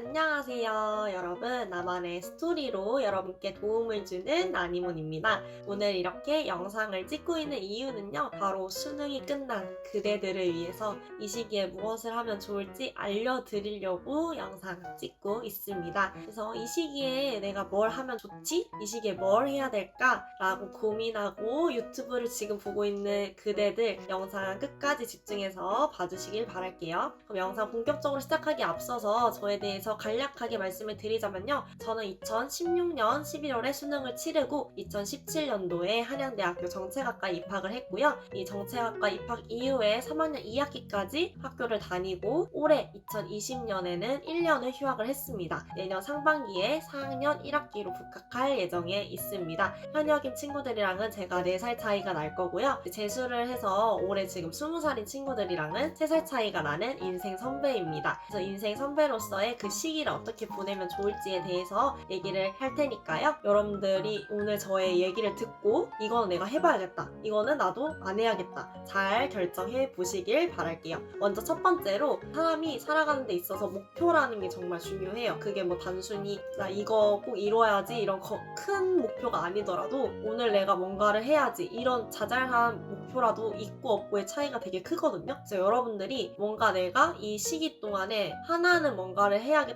안녕하세요 여러분, 나만의 스토리로 여러분께 도움을 주는 나니몬입니다. 오늘 이렇게 영상을 찍고 있는 이유는요, 바로 수능이 끝난 그대들을 위해서 이 시기에 무엇을 하면 좋을지 알려드리려고 영상 찍고 있습니다. 그래서 이 시기에 내가 뭘 하면 좋지? 이 시기에 뭘 해야 될까? 라고 고민하고 유튜브를 지금 보고 있는 그대들, 영상 끝까지 집중해서 봐주시길 바랄게요. 그럼 영상 본격적으로 시작하기 앞서서 저에 대해서 간략하게 말씀을 드리자면요, 저는 2016년 11월에 수능을 치르고 2017년도에 한양대학교 정책학과에 입학을 했고요. 이 정책학과 입학 이후에 3학년 2학기까지 학교를 다니고 올해 2020년에는 1년을 휴학을 했습니다. 내년 상반기에 4학년 1학기로 복학할 예정에 있습니다. 현역인 친구들이랑은 제가 4살 차이가 날 거고요. 재수를 해서 올해 지금 20살인 친구들이랑은 3살 차이가 나는 인생 선배입니다. 그래서 인생 선배로서의 그 시기를 어떻게 보내면 좋을지에 대해서 얘기를 할 테니까요. 여러분들이 오늘 저의 얘기를 듣고 이거는 내가 해봐야겠다, 이거는 나도 안 해야겠다, 잘 결정해 보시길 바랄게요. 먼저 첫 번째로, 사람이 살아가는 데 있어서 목표라는 게 정말 중요해요. 그게 뭐 단순히 나 이거 꼭 이뤄야지 이런 큰 목표가 아니더라도 오늘 내가 뭔가를 해야지 이런 자잘한 목표라도 있고 없고의 차이가 되게 크거든요. 그래서 여러분들이 뭔가 내가 이 시기 동안에 하나는 뭔가를 해야겠다,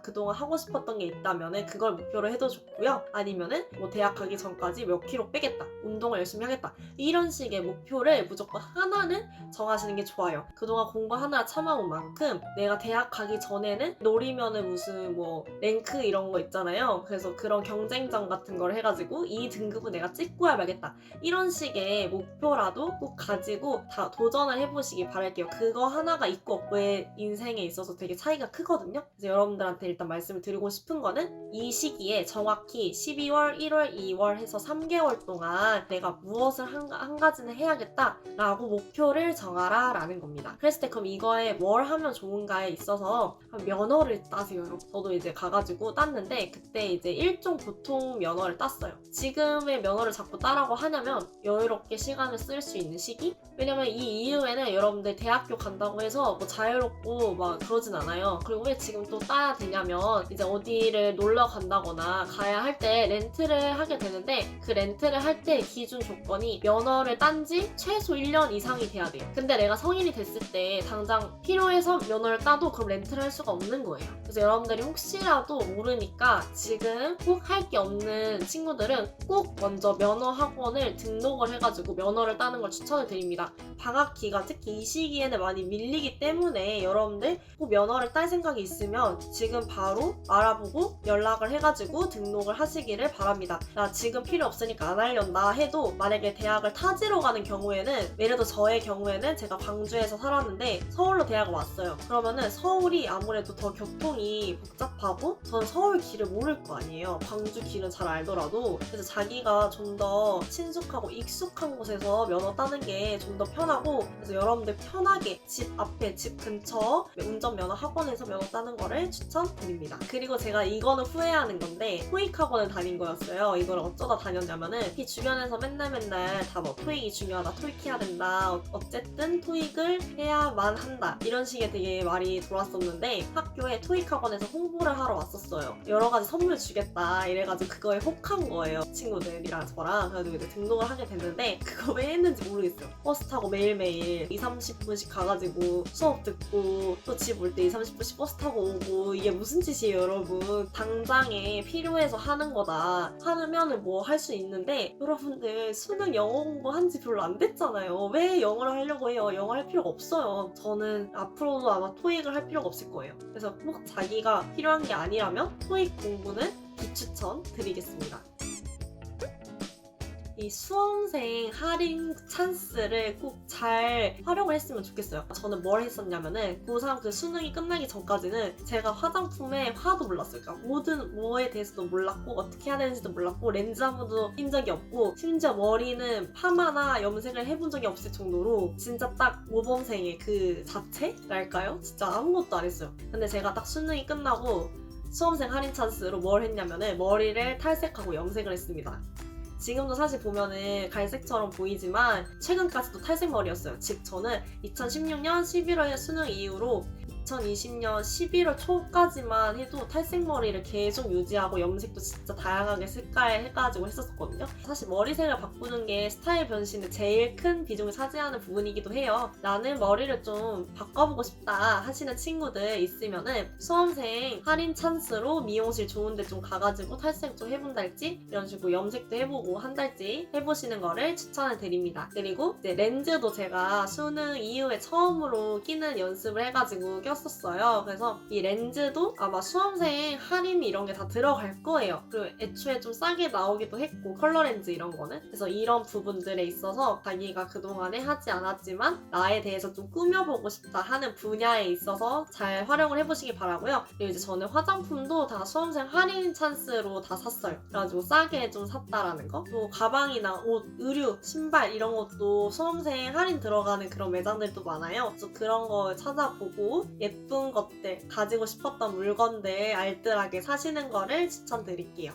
그동안 하고 싶었던 게 있다면 그걸 목표로 해도 좋고요. 아니면은 뭐 대학 가기 전까지 몇 킬로 빼겠다, 운동을 열심히 하겠다, 이런 식의 목표를 무조건 하나는 정하시는 게 좋아요. 그동안 공부하느라 참아온 만큼 내가 대학 가기 전에는 노리면은 무슨 뭐 랭크 이런 거 있잖아요. 그래서 그런 경쟁전 같은 걸 해가지고 이 등급은 내가 찍고야 말겠다, 이런 식의 목표라도 꼭 가지고 다 도전을 해보시기 바랄게요. 그거 하나가 있고 없고의 인생에 있어서 되게 차이가 크거든요. 그래서 여러분들한테 일단 말씀을 드리고 싶은 거는, 이 시기에 정확히 12월, 1월, 2월 해서 3개월 동안 내가 무엇을 한 가지는 해야겠다 라고 목표를 정하라 라는 겁니다. 그랬을 때 그럼 이거에 뭘 하면 좋은가에 있어서 면허를 따세요. 여러분, 저도 이제 가가지고 땄는데 그때 이제 일종 보통 면허를 땄어요. 지금의 면허를 자꾸 따라고 하냐면 여유롭게 시간을 쓸 수 있는 시기? 왜냐면 이 이후에는 여러분들 대학교 간다고 해서 뭐 자유롭고 막 그러진 않아요. 그리고 왜 지금 또 따야 되냐면, 이제 어디를 놀러 간다거나 가야 할 때 렌트를 하게 되는데, 그 렌트를 할 때 기준 조건이 면허를 딴 지 최소 1년 이상이 돼야 돼요. 근데 내가 성인이 됐을 때 당장 필요해서 면허를 따도 그럼 렌트를 할 수가 없는 거예요. 그래서 여러분들이 혹시라도 모르니까 지금 꼭 할 게 없는 친구들은 꼭 먼저 면허 학원을 등록을 해가지고 면허를 따는 걸 추천을 드립니다. 방학기가 특히 이 시기에는 많이 밀리기 때문에 여러분들 꼭 면허를 딸 생각이 있으면 지금 바로 알아보고 연락을 해가지고 등록을 하시기를 바랍니다. 나 지금 필요 없으니까 안 하려나 해도, 만약에 대학을 타지러 가는 경우에는, 예를 들어 저의 경우에는 제가 광주에서 살았는데 서울로 대학을 왔어요. 그러면은 서울이 아무래도 더 교통이 복잡하고 저는 서울 길을 모를 거 아니에요. 광주 길은 잘 알더라도. 그래서 자기가 좀 더 친숙하고 익숙한 곳에서 면허 따는 게 좀 더 편하고, 그래서 여러분들 편하게 집 앞에, 집 근처 운전면허 학원에서 면허 따는 거를 추천드립니다. 그리고 제가 이거는 후회하는 건데, 토익 학원을 다닌 거였어요. 이걸 어쩌다 다녔냐면은, 이 주변에서 맨날 다 뭐 토익이 중요하다, 토익 해야 된다, 어쨌든 토익을 해야만 한다, 이런 식의 되게 말이 돌았었는데, 학교에 토익 학원에서 홍보를 하러 왔었어요. 여러 가지 선물 주겠다 이래가지고 그거에 혹한 거예요, 친구들이랑 저랑. 그래서 이제 등록을 하게 됐는데, 그거 왜 했는지 모르겠어요. 버스 타고 매일매일 20-30분씩 가가지고 수업 듣고 또 집 올 때 20-30분씩 버스 타고 오고, 이게 무슨 짓이에요 여러분. 당장에 필요해서 하는 거다 하면은 뭐 할 수 있는데, 여러분들 수능 영어 공부한 지 별로 안 됐잖아요. 왜 영어를 하려고 해요? 영어 할 필요가 없어요. 저는 앞으로도 아마 토익을 할 필요가 없을 거예요. 그래서 꼭 자기가 필요한 게 아니라면 토익 공부는 비추천 드리겠습니다. 이 수험생 할인 찬스를 꼭 잘 활용을 했으면 좋겠어요. 저는 뭘 했었냐면은, 고3 그 수능이 끝나기 전까지는 제가 화장품에 하나도 몰랐어요. 그러니까 모든 뭐에 대해서도 몰랐고, 어떻게 해야 되는지도 몰랐고, 렌즈 한 번도 낀 적이 없고, 심지어 머리는 파마나 염색을 해본 적이 없을 정도로 진짜 딱 모범생의 그 자체랄까요? 진짜 아무것도 안 했어요. 근데 제가 딱 수능이 끝나고 수험생 할인 찬스로 뭘 했냐면은, 머리를 탈색하고 염색을 했습니다. 지금도 사실 보면은 갈색처럼 보이지만 최근까지도 탈색 머리였어요. 즉 저는 2016년 11월 수능 이후로 2020년 11월 초까지만 해도 탈색머리를 계속 유지하고 염색도 진짜 다양하게 색깔 해가지고 했었거든요. 사실 머리색을 바꾸는 게 스타일 변신에 제일 큰 비중을 차지하는 부분이기도 해요. 나는 머리를 좀 바꿔보고 싶다 하시는 친구들 있으면은 수험생 할인 찬스로 미용실 좋은데 좀 가가지고 탈색 좀 해본달지 이런 식으로 염색도 해보고 한 달지 해보시는 거를 추천을 드립니다. 그리고 이제 렌즈도 제가 수능 이후에 처음으로 끼는 연습을 해가지고 꼈었어요. 그래서 이 렌즈도 아마 수험생 할인 이런 게 다 들어갈 거예요. 그리고 애초에 좀 싸게 나오기도 했고 컬러 렌즈 이런 거는. 그래서 이런 부분들에 있어서 자기가 그동안에 하지 않았지만 나에 대해서 좀 꾸며보고 싶다 하는 분야에 있어서 잘 활용을 해보시기 바라고요. 그리고 이제 저는 화장품도 다 수험생 할인 찬스로 다 샀어요. 그래가지고 싸게 좀 샀다라는 거. 또 가방이나 옷, 의류, 신발 이런 것도 수험생 할인 들어가는 그런 매장들도 많아요. 그래서 그런 거 찾아보고 예쁜 것들, 가지고 싶었던 물건들 알뜰하게 사시는 거를 추천드릴게요.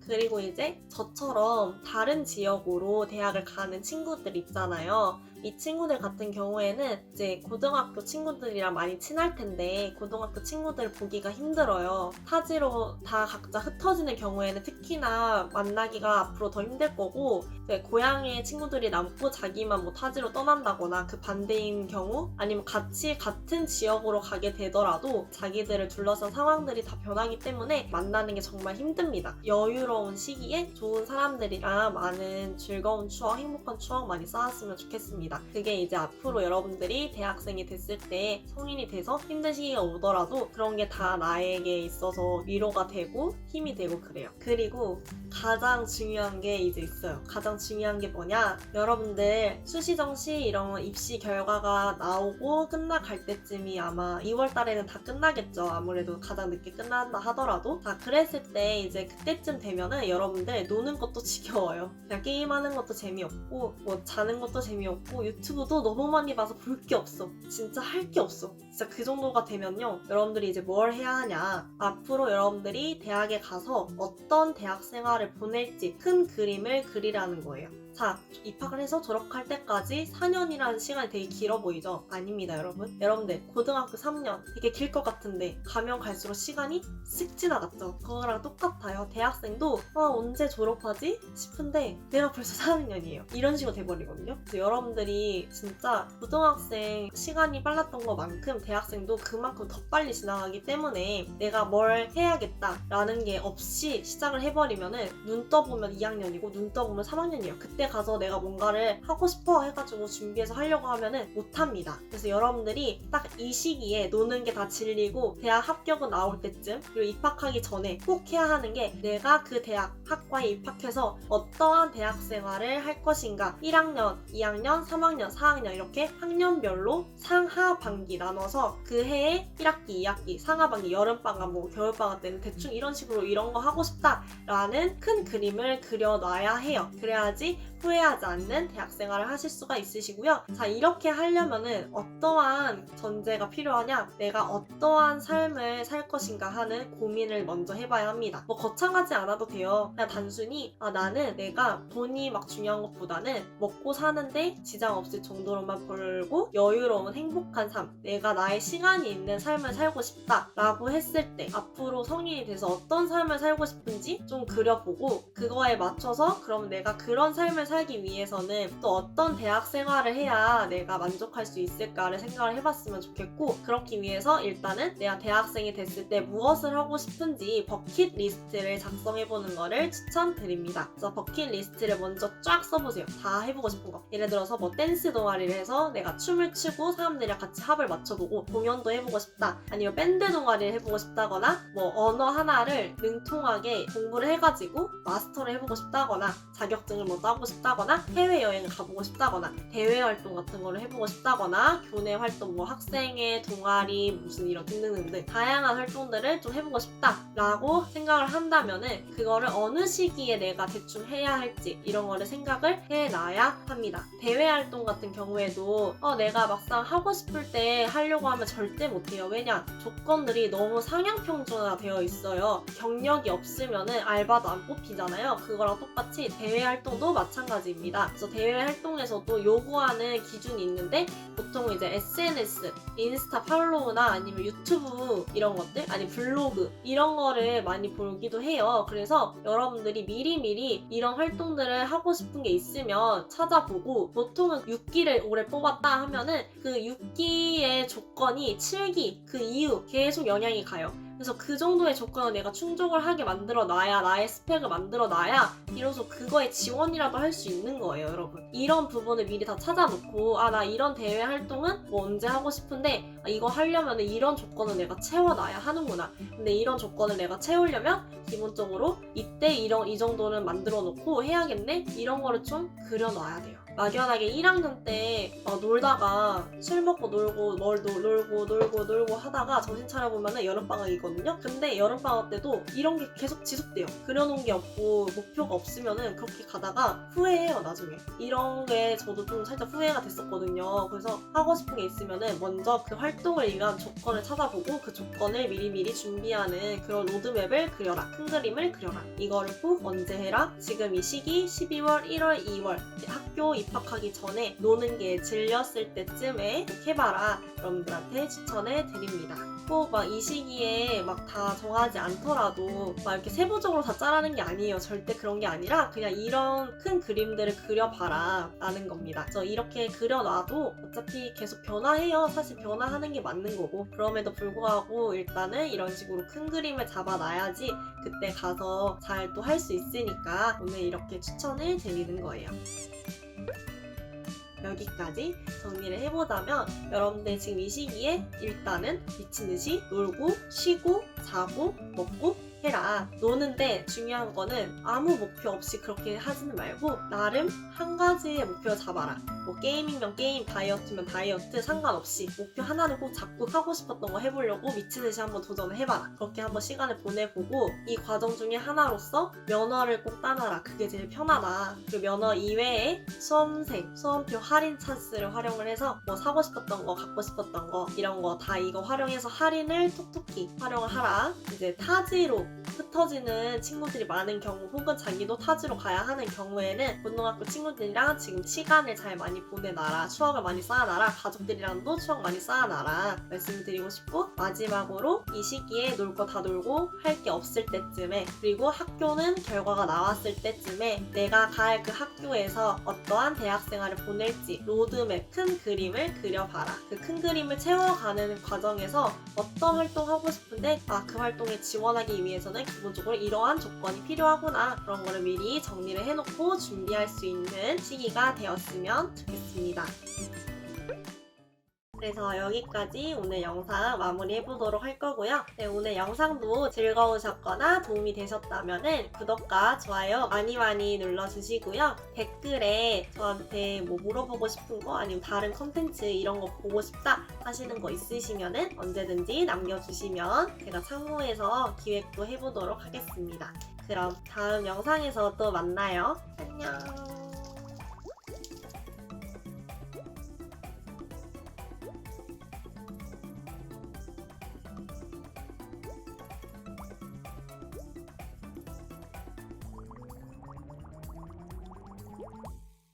그리고 이제 저처럼 다른 지역으로 대학을 가는 친구들 있잖아요. 이 친구들 같은 경우에는 이제 고등학교 친구들이랑 많이 친할 텐데 고등학교 친구들 보기가 힘들어요. 타지로 다 각자 흩어지는 경우에는 특히나 만나기가 앞으로 더 힘들 거고 고향에 친구들이 남고 자기만 뭐 타지로 떠난다거나 그 반대인 경우 아니면 같이 같은 지역으로 가게 되더라도 자기들을 둘러싼 상황들이 다 변하기 때문에 만나는 게 정말 힘듭니다. 여유로운 시기에 좋은 사람들이랑 많은 즐거운 추억, 행복한 추억 많이 쌓았으면 좋겠습니다. 그게 이제 앞으로 여러분들이 대학생이 됐을 때 성인이 돼서 힘든 시기가 오더라도 그런 게 다 나에게 있어서 위로가 되고 힘이 되고 그래요. 그리고 가장 중요한 게 이제 있어요. 가장 중요한 게 뭐냐? 여러분들 수시정시 이런 입시 결과가 나오고 끝나갈 때쯤이 아마 2월 달에는 다 끝나겠죠. 아무래도 가장 늦게 끝난다 하더라도. 자, 그랬을 때 이제 그때쯤 되면은 여러분들 노는 것도 지겨워요. 그냥 게임하는 것도 재미없고 뭐 자는 것도 재미없고 유튜브도 너무 많이 봐서 볼 게 없어. 진짜 할 게 없어. 진짜 그 정도가 되면요. 여러분들이 이제 뭘 해야 하냐? 앞으로 여러분들이 대학에 가서 어떤 대학 생활을 보낼지 큰 그림을 그리라는 거예요. 자, 입학을 해서 졸업할 때까지 4년이라는 시간이 되게 길어 보이죠? 아닙니다, 여러분. 여러분들 고등학교 3년 되게 길 것 같은데 가면 갈수록 시간이 쓱 지나갔죠? 그거랑 똑같아요. 대학생도 언제 졸업하지? 싶은데 내가 벌써 4학년이에요. 이런 식으로 돼버리거든요. 그래서 여러분들이 진짜 고등학생 시간이 빨랐던 것만큼 대학생도 그만큼 더 빨리 지나가기 때문에 내가 뭘 해야겠다라는 게 없이 시작을 해버리면은 눈 떠보면 2학년이고 눈 떠보면 3학년이에요. 그때 가서 내가 뭔가를 하고 싶어 해가지고 준비해서 하려고 하면은 못합니다. 그래서 여러분들이 딱 이 시기에 노는 게 다 질리고 대학 합격은 나올 때쯤 그리고 입학하기 전에 꼭 해야 하는 게 내가 그 대학 학과에 입학해서 어떠한 대학 생활을 할 것인가 1학년, 2학년, 3학년, 4학년 이렇게 학년별로 상하반기 나눠서 그 해에 1학기, 2학기, 상하반기, 여름방학, 뭐 겨울방학 때는 대충 이런 식으로 이런 거 하고 싶다라는 큰 그림을 그려놔야 해요. 그래야지 후회하지 않는 대학생활을 하실 수가 있으시고요. 자, 이렇게 하려면은 어떠한 전제가 필요하냐? 내가 어떠한 삶을 살 것인가 하는 고민을 먼저 해봐야 합니다. 뭐 거창하지 않아도 돼요. 그냥 단순히 나는 내가 돈이 막 중요한 것보다는 먹고 사는데 지장 없을 정도로만 벌고 여유로운 행복한 삶, 내가 나의 시간이 있는 삶을 살고 싶다 라고 했을 때 앞으로 성인이 돼서 어떤 삶을 살고 싶은지 좀 그려보고 그거에 맞춰서 그럼 내가 그런 삶을 살기 위해서는 또 어떤 대학 생활을 해야 내가 만족할 수 있을까를 생각을 해봤으면 좋겠고 그렇기 위해서 일단은 내가 대학생이 됐을 때 무엇을 하고 싶은지 버킷리스트를 작성해보는 거를 추천드립니다. 그래서 버킷리스트를 먼저 쫙 써보세요. 다 해보고 싶은 거. 예를 들어서 뭐 댄스 동아리를 해서 내가 춤을 추고 사람들이랑 같이 합을 맞춰보고 공연도 해보고 싶다. 아니면 밴드 동아리를 해보고 싶다거나 뭐 언어 하나를 능통하게 공부를 해가지고 마스터를 해보고 싶다거나 자격증을 뭐 따고 싶다거나 해외여행을 가보고 싶다거나 대외 활동 같은 거를 해보고 싶다거나 교내 활동 뭐 학생회 동아리 무슨 이런 등등등등 다양한 활동들을 좀 해보고 싶다라고 생각을 한다면은 그거를 어느 시기에 내가 대충 해야 할지 이런 거를 생각을 해놔야 합니다. 대외 활동 같은 경우에도 내가 막상 하고 싶을 때 하려고 하면 절대 못해요. 왜냐? 조건들이 너무 상향평준화 되어 있어요. 경력이 없으면은 알바도 안 뽑히잖아요. 그거랑 똑같이 대외 활동도 마찬가지입니다. 그래서 대외 활동에서도 요구하는 기준이 있는데 보통 이제 SNS 인스타 팔로우나 아니면 유튜브 이런 것들, 아니 블로그 이런 거를 많이 보기도 해요. 그래서 여러분들이 미리미리 이런 활동들을 하고 싶은 게 있으면 찾아보고, 보통은 6기를 올해 뽑았다 하면은 그 6기의 조건이 7기 그 이후 계속 영향이 가요. 그래서 그 정도의 조건을 내가 충족을 하게 만들어 놔야, 나의 스펙을 만들어 놔야 비로소 그거에 지원이라도 할 수 있는 거예요, 여러분. 이런 부분을 미리 다 찾아놓고, 나 이런 대회 활동은 뭐 언제 하고 싶은데, 이거 하려면 이런 조건을 내가 채워놔야 하는구나. 근데 이런 조건을 내가 채우려면 기본적으로 이때 이 정도는 만들어 놓고 해야겠네? 이런 거를 좀 그려놔야 돼요. 막연하게 1학년 때 놀다가 술 먹고 놀고 놀고 하다가 정신 차려보면 여름방학이거든요. 근데 여름방학 때도 이런 게 계속 지속돼요. 그려놓은 게 없고 목표가 없으면은 그렇게 가다가 후회해요, 나중에. 이런 게 저도 좀 살짝 후회가 됐었거든요. 그래서 하고 싶은 게 있으면은 먼저 그 활동을 위한 조건을 찾아보고 그 조건을 미리미리 준비하는 그런 로드맵을 그려라. 큰 그림을 그려라. 이거를 꼭 언제 해라? 지금 이 시기 12월, 1월, 2월 학교 입학하기 전에 노는 게 질렸을 때쯤에 해봐라. 여러분들한테 추천을 드립니다. 꼭 막 이 시기에 막 다 정하지 않더라도 막 이렇게 세부적으로 다 짜라는 게 아니에요. 절대 그런 게 아니라 그냥 이런 큰 그림들을 그려봐라 라는 겁니다. 그래서 이렇게 그려놔도 어차피 계속 변화해요. 사실 변화하는 게 맞는 거고, 그럼에도 불구하고 일단은 이런 식으로 큰 그림을 잡아놔야지 그때 가서 잘 또 할 수 있으니까 오늘 이렇게 추천을 드리는 거예요. 여기까지 정리를 해보자면, 여러분들 지금 이 시기에 일단은 미친듯이 놀고 쉬고 자고 먹고 해라. 노는데 중요한 거는 아무 목표 없이 그렇게 하지는 말고 나름 한 가지의 목표를 잡아라. 뭐 게임이면 게임, 다이어트면 다이어트 상관없이 목표 하나는 꼭 잡고 하고 싶었던 거 해보려고 미친듯이 한번 도전을 해봐라. 그렇게 한번 시간을 보내보고 이 과정 중에 하나로서 면허를 꼭 따놔라. 그게 제일 편하다. 그리고 면허 이외에 수험생, 수험표 할인 찬스를 활용을 해서 뭐 사고 싶었던 거, 갖고 싶었던 거 이런 거 다 이거 활용해서 할인을 톡톡히 활용을 하라. 이제 타지로 흩어지는 친구들이 많은 경우, 혹은 자기도 타지로 가야 하는 경우에는 고등학교 친구들이랑 지금 시간을 잘 많이 보내놔라. 추억을 많이 쌓아놔라. 가족들이랑도 추억 많이 쌓아놔라. 말씀을 드리고 싶고, 마지막으로 이 시기에 놀 거 다 놀고 할 게 없을 때쯤에, 그리고 학교는 결과가 나왔을 때쯤에 내가 갈 그 학교에서 어떠한 대학생활을 보낼지 로드맵, 큰 그림을 그려봐라. 그 큰 그림을 채워가는 과정에서 어떤 활동 하고 싶은데 그 활동에 지원하기 위해서는 기본적으로 이러한 조건이 필요하구나. 그런 거를 미리 정리를 해놓고 준비할 수 있는 시기가 되었으면 좋겠습니다. 그래서 여기까지 오늘 영상 마무리해보도록 할 거고요. 네, 오늘 영상도 즐거우셨거나 도움이 되셨다면 구독과 좋아요 많이 눌러주시고요. 댓글에 저한테 뭐 물어보고 싶은 거, 아니면 다른 컨텐츠 이런 거 보고 싶다 하시는 거 있으시면 언제든지 남겨주시면 제가 참고해서 기획도 해보도록 하겠습니다. 그럼 다음 영상에서 또 만나요. 안녕.